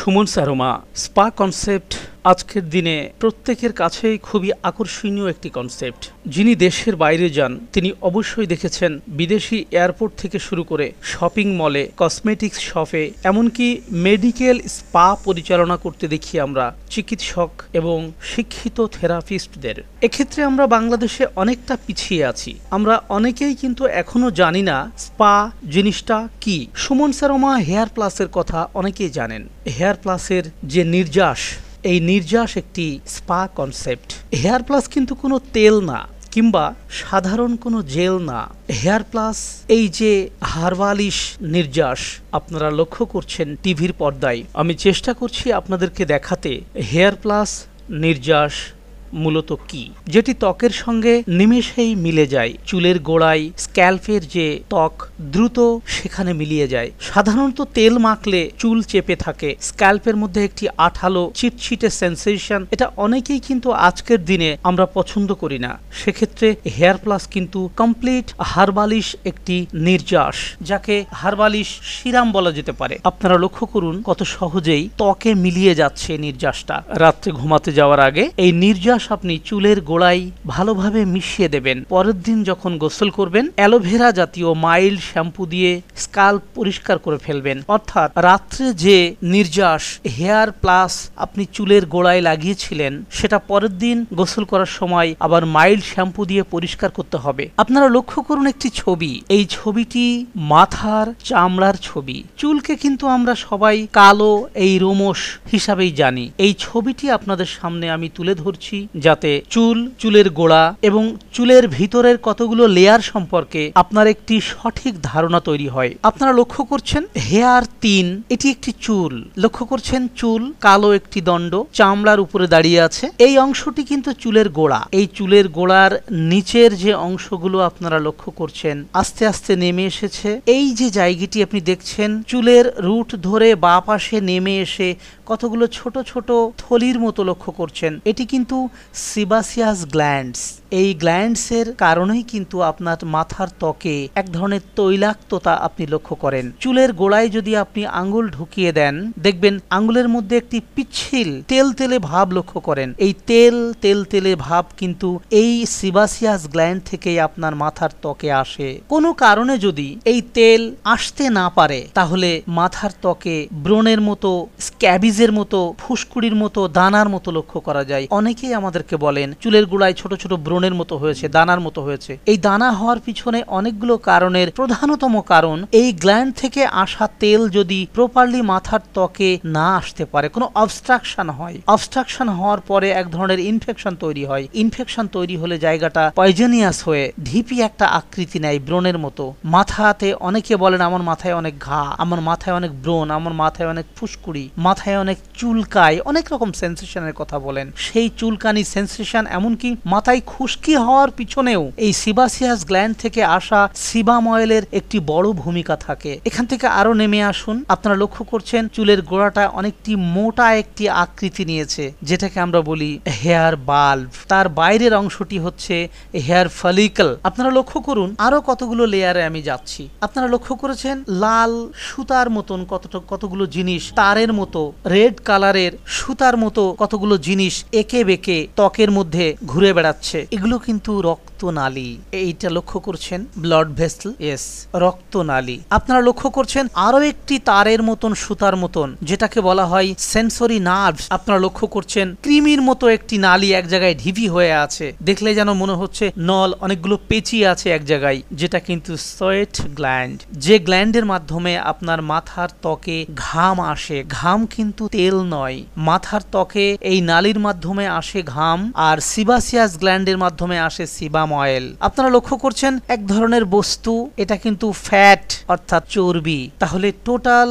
Suman স্যারোমা spa concept আজকের দিনে প্রত্যেকের কাছেই খুবই আকর্ষণীয় একটি কনসেপ্ট। যিনি দেশের বাইরে যান তিনি অবশ্যই দেখেছেন বিদেশি এয়ারপোর্ট থেকে শুরু করে শপিং মলে, কসমেটিক্স শপে, এমনকি মেডিকেল স্পা পরিচালনা করতে দেখি আমরা চিকিৎসক এবং শিক্ষিত থেরাপিস্টদের। এক্ষেত্রে আমরা বাংলাদেশে অনেকটা পিছিয়ে আছি। আমরা অনেকেই কিন্তু এখনো জানি না স্পা জিনিসটা কি। সুমন স্যারোমা হেয়ার প্লাসের কথা অনেকেই জানেন। হেয়ার প্লাসের যে নির্যাস, এই নির্যাস একটি স্পা কনসেপ্ট। হেয়ার প্লাস কিন্তু কোনো তেল না কিংবা সাধারণ কোনো জেল না। হেয়ার প্লাস এই যে হার্বালিশ নির্যাস আপনারা লক্ষ্য করছেন টিভির পর্দায়, আমি চেষ্টা করছি আপনাদেরকে দেখাতে হেয়ার প্লাস নির্যাস মূলত কি, যেটি ত্বকের সঙ্গে নিমেষেই মিলে যায়। চুলের গোড়ায় স্ক্যাল্পের যে ত্বক দ্রুত সেখানে মিলিয়ে যায়। সাধারণত তেল মাখলে চুল চেপে থাকে, স্ক্যাল্পের মধ্যে একটি আঠালো চিটচিটে সেন্সেশন, এটা অনেকেই কিন্তু আজকের দিনে আমরা পছন্দ করি না। সেক্ষেত্রে হেয়ার প্লাস কিন্তু কমপ্লিট হার্বালিশ একটি নির্যাস, যাকে হার্বালিশ সিরাম বলা যেতে পারে। আপনারা লক্ষ্য করুন কত সহজেই ত্বকে মিলিয়ে যাচ্ছে নির্যাসটা। রাত্রে ঘুমাতে যাওয়ার আগে এই নির্যাস আপনি চুলের গোড়ায় ভালোভাবে মিশিয়ে দেবেন। পরের দিন যখন গোসল করবেন অ্যালোভেরা জাতীয় মাইল্ড শ্যাম্পু দিয়ে স্কাল্প পরিষ্কার করে ফেলবেন। অর্থাৎ রাত্রে যে নির্যাস হেয়ার প্লাস আপনি চুলের গোড়ায় লাগিয়েছিলেন সেটা পরের দিন গোসল করার সময় আবার মাইল্ড শ্যাম্পু দিয়ে পরিষ্কার করতে হবে। আপনারা লক্ষ্য করুন একটি ছবি, এই ছবিটি মাথার চামড়ার ছবি। চুলকে কিন্তু আমরা সবাই কালো এই রোমশ হিসাবেই জানি। এই ছবিটি আপনাদের সামনে আমি তুলে ধরছি যাতে চুলের গোড়া এবং চুলের ভিতরের কতগুলো লেয়ার সম্পর্কে আপনার একটি সঠিক ধারণা তৈরি হয়। আপনারা লক্ষ্য করছেন হেয়ার 3, এটি একটি চুল। লক্ষ্য করছেন চুল কালো একটি দণ্ড চামড়ার উপরে দাঁড়িয়ে আছে। এই অংশটি কিন্তু চুলের গোড়া। এই চুলের গোড়ার নিচের যে অংশগুলো আপনারা লক্ষ্য করছেন আস্তে আস্তে নেমে এসেছে। এই যে জায়গাটি আপনি দেখছেন চুলের রুট ধরে বাঁ পাশে নেমে এসে কতগুলো ছোট ছোট থলির মতো লক্ষ্য করছেন, এটি কিন্তু সিবাসিয়াস গ্ল্যান্ডস। এই গ্ল্যান্ডসের কারণেই কিন্তু আপনার মাথার ত্বকে এক ধরনের তৈলাক্ততা আপনি লক্ষ্য করেন। চুলের গোড়ায় যদি আপনি আঙ্গুল ঢুকিয়ে দেন দেখবেন আঙ্গুলের মধ্যে একটি পিচ্ছিল তেলতেলে ভাব লক্ষ্য করেন। এই তেলতেলে ভাব কিন্তু এই সিবাসিয়াস গ্ল্যান্ড থেকেই আপনার মাথার ত্বকে আসে। কোনো কারণে যদি এই তেল আসতে না পারে তাহলে মাথার ত্বকে ব্রণের মতো, স্ক্যাবিজের মতো, ফুসকুড়ির মতো, দানার মতো লক্ষ্য করা যায়। অনেকেই আমাদেরকে বলেন চুলের গোড়ায় ছোট ছোট ব্রণের মতো হয়েছে, দানার মতো হয়েছে। এই দানা হওয়ার পিছনে অনেকগুলো কারণের প্রধানতম কারণ এই গ্ল্যান্ড থেকে আসা তেল যদি প্রপারলি মাথার ত্বকে না আসতে পারে, কোনো অবস্ট্রাকশন হয়। অবস্ট্রাকশন হওয়ার পরে এক ধরনের ইনফেকশন তৈরি হয়। ইনফেকশন তৈরি হলে জায়গাটা পয়জনিয়াস হয়ে ঢিপি একটা আকৃতি নেয় ব্রণের মতো। মাথাতে অনেকে বলেন আমার মাথায় অনেক ঘা, আমার মাথায় অনেক ব্রণ, আমার মাথায় অনেক ফুসকুড়ি, মাথায় অনেক চুলকায়, অনেক রকম সেন্সেশনের কথা বলেন। সেই চুলকানি সেন্সেশন এমনকি মাথায় খুশকি হওয়ার পিছনেও এই সিবাসিয়াস গ্ল্যান্ড থেকে আসা সিবাম অয়েলের একটি বড় ভূমিকা থাকে। এখান থেকে আরো নেমে আসুন, আপনারা লক্ষ্য করছেন চুলের গোড়াটা অনেকটি মোটা একটি আকৃতি নিয়েছে, যেটাকে আমরা বলি হেয়ার বাল্ব। তার বাইরের অংশটি হচ্ছে হেয়ার ফলিকল। আপনারা লক্ষ্য করুন আরো কতগুলো লেয়ারে আমি যাচ্ছি। আপনারা লক্ষ্য করেছেন লাল সুতার মতন কতগুলো জিনিস, তারের মতো রেড কালারের সুতার মতো কতগুলো জিনিস একে বেঁকে ত্বকের মধ্যে ঘুরে বেড়াচ্ছে। এগুলো কিন্তু রক্তনালী। এইটা লক্ষ্য করছেন ব্লাড ভেসেল, ইয়েস রক্তনালী। আপনারা লক্ষ্য করছেন আরো একটি তারের মতন সুতার মতন যেটাকে বলা হয় সেন্সরি নার্ভস। আপনারা লক্ষ্য করছেন ক্রিমির মতো একটি নালী এক জায়গায় ঢিপি হয়ে আছে, দেখলে যেন মনে হচ্ছে নল অনেকগুলো পেঁচিয়ে আছে এক জায়গায়, যেটা কিন্তু সোয়েট গ্ল্যান্ড। যে গ্ল্যান্ডের মাধ্যমে আপনার মাথার ত্বকে ঘাম আসে। ঘাম কিন্তু তেল নয়, মাথার ত্বকে এই নালীর মাধ্যমে আসে ঘাম, আর সিবাসিয়াস গ্ল্যান্ডের মাধ্যমে আসে সিবাম অয়েল। আপনারা লক্ষ্য করছেন এক ধরনের বস্তু, এটা কিন্তু ফ্যাট অর্থাৎ চর্বি। তাহলে টোটাল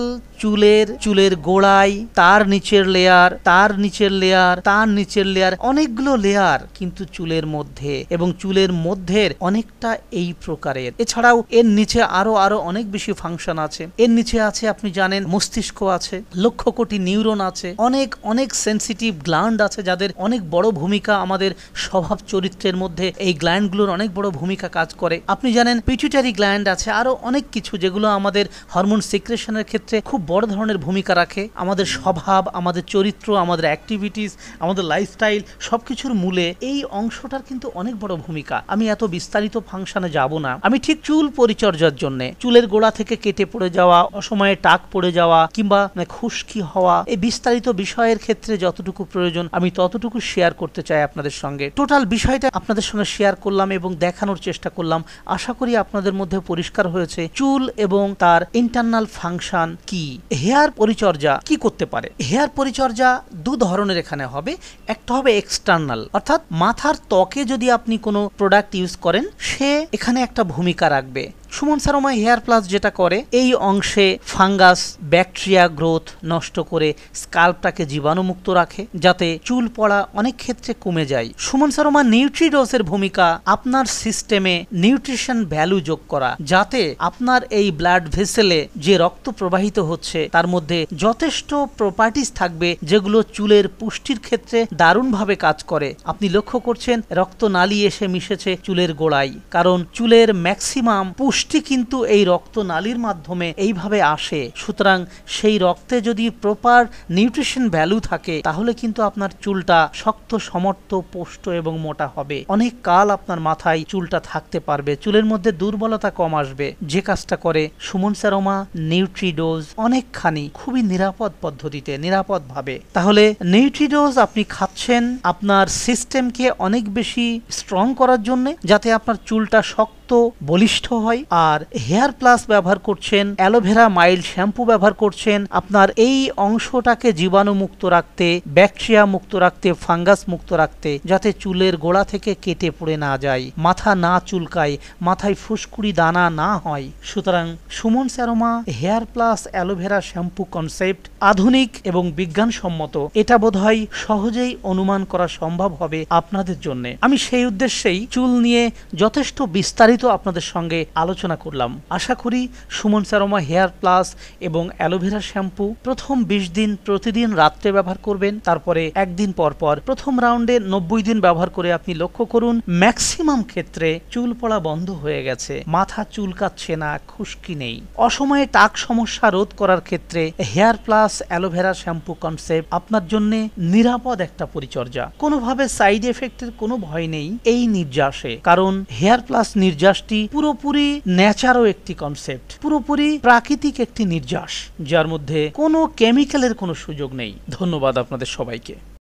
চুলের গোড়ায় তার নিচের লেয়ার, তার নিচের লেয়ার, তার নিচের লেয়ার, অনেকগুলো লেয়ার কিন্তু চুলের মধ্যে, এবং চুলের মধ্যের অনেকটা এই প্রকারের। এছাড়াও এর নিচে আরো অনেক বেশি ফাংশন আছে। এর নিচে আছে আপনি জানেন মস্তিষ্ক আছে, লক্ষ কোটি নিউরন আছে, অনেক সেন্সিটিভ গ্ল্যান্ড আছে যাদের অনেক বড় ভূমিকা আমাদের স্বভাব চরিত্রের মধ্যে। এই গ্ল্যান্ডগুলোর অনেক বড় ভূমিকা কাজ করে। আপনি জানেন পিটুইটারি গ্ল্যান্ড আছে, আরো অনেক কিছু যেগুলো আমাদের হরমোন সিক্রেশনের ক্ষেত্রে খুব বড় ধরনের ভূমিকা রাখে। আমাদের স্বভাব, আমাদের চরিত্র, আমাদের অ্যাক্টিভিটিস, আমাদের লাইফস্টাইল সবকিছুর মূলে এই অংশটার কিন্তু অনেক বড় ভূমিকা। আমি এত বিস্তারিত ফাংশনে যাব না। আমি ঠিক চুল পরিচর্যার জন্য চুলের গোড়া থেকে কেটে পড়ে যাওয়া, অসময়ে টাক পড়ে যাওয়া কিংবা খুশকি হওয়া, এই বিস্তারিত বিষয়ের ক্ষেত্রে যতটুকু প্রয়োজন আমি ততটুকু শেয়ার করতে চাই আপনাদের সঙ্গে। টোটাল বিষয়টা আপনাদের সঙ্গে শেয়ার করলাম এবং দেখানোর চেষ্টা করলাম। আশা করি আপনাদের মধ্যে পরিষ্কার হয়েছে চুল এবং তার ইন্টারনাল ফাংশন কি, হেয়ার পরিচর্যা কি করতে পারে। হেয়ার পরিচর্যা দু ধরনের এখানে হবে। একটা হবে এক্সটার্নাল, অর্থাৎ মাথার ত্বকে যদি আপনি কোনো প্রোডাক্ট ইউজ করেন সে এখানে একটা ভূমিকা রাখবে। সুমন সারোমা হেয়ার প্লাস যেটা করে এই অংশে ফাঙ্গাস, ব্যাকটেরিয়া গ্রোথ নষ্ট করে স্কাল্পটাকে জীবাণুমুক্ত রাখে, যাতে চুল পড়া অনেক ক্ষেত্রে কমে যায়। সুমন সারোমা নিউট্রিডোজের ভূমিকা আপনার সিস্টেমে নিউট্রিশন ভ্যালু যোগ করা, যাতে আপনার এই ব্লাড ভেসেলে যে রক্ত প্রবাহিত হচ্ছে তার মধ্যে যথেষ্ট প্রপার্টিস থাকবে যেগুলো চুলের পুষ্টির ক্ষেত্রে দারুণভাবে কাজ করে। আপনি লক্ষ্য করছেন রক্তনালী এসে মিশেছে চুলের গোড়ায়, কারণ চুলের ম্যাক্সিমাম পুষ্টি কিন্তু এই রক্তনালীর মাধ্যমে এইভাবে আসে। সুতরাং সেই রক্তে যদি প্রপার নিউট্রিশন ভ্যালু থাকে তাহলে কিন্তু আপনার চুলটা শক্ত, সমর্থ, পুষ্ট এবং মোটা হবে। অনেক কাল আপনার মাথায় চুলটা থাকতে পারবে, চুলের মধ্যে দুর্বলতা কম আসবে। যে কাজটা করে সুমন সারোমা নিউট্রিডোজ অনেকখানি খুবই নিরাপদ পদ্ধতিতে, নিরাপদভাবে। তাহলে নিউট্রিডোজ আপনি খাচ্ছেন আপনার সিস্টেমকে অনেক বেশি স্ট্রং করার জন্য, যাতে আপনার চুলটা শক্ত, বলিষ্ঠ হয়। আর হেয়ার প্লাস ব্যবহার করছেন, অ্যালোভেরা মাইল্ড শ্যাম্পু ব্যবহার করছেন আপনার এই অংশটাকে জীবাণু মুক্ত রাখতে, ব্যাকটেরিয়া মুক্ত রাখতে, ফাঙ্গাস মুক্ত রাখতে, যাতে চুলের গোড়া থেকে কেটে পড়ে না যায়, মাথা না চুলকায়, মাথায় ফুসকুড়ি দানা না হয়। সুতরাং সুমন সারোমা hair plus aloe vera shampoo concept আধুনিক এবং বিজ্ঞানসম্মত। এটা বোধহয় সহজেই অনুমান করা সম্ভব হবে আপনাদের জন্য। আমি সেই উদ্দেশ্যেই চুল নিয়ে যথেষ্ট বিস্তারিত আপনাদের সঙ্গে আলোচনা করলাম। আশা করি সুমন সারোমা হেয়ার প্লাস এবং অ্যালোভেরা শ্যাম্পু প্রথম 20 দিন প্রতিদিন রাত্রে ব্যবহার করবেন, তারপরে একদিন পর পর। প্রথম রাউন্ডে 90 দিন ব্যবহার করে আপনি লক্ষ্য করুন ম্যাক্সিমাম ক্ষেত্রে চুল পড়া বন্ধ হয়ে গেছে, মাথা চুলকাচ্ছে না, খুশকি নেই। অসময়ে টাক সমস্যা রোধ করার ক্ষেত্রে hair plus aloe vera shampoo concept আপনার জন্য নিরাপদ একটা পরিচর্যা। কোনোভাবে সাইড এফেক্টের কোনো ভয় নেই এই নির্যাসে, কারণ হেয়ার প্লাস নির্যাসটি পুরোপুরি ন্যাচারো একটি কনসেপ্ট, পুরোপুরি প্রাকৃতিক একটি নির্যাস, যার মধ্যে কোনো কেমিক্যালের কোনো সুযোগ নেই। ধন্যবাদ আপনাদের সবাইকে।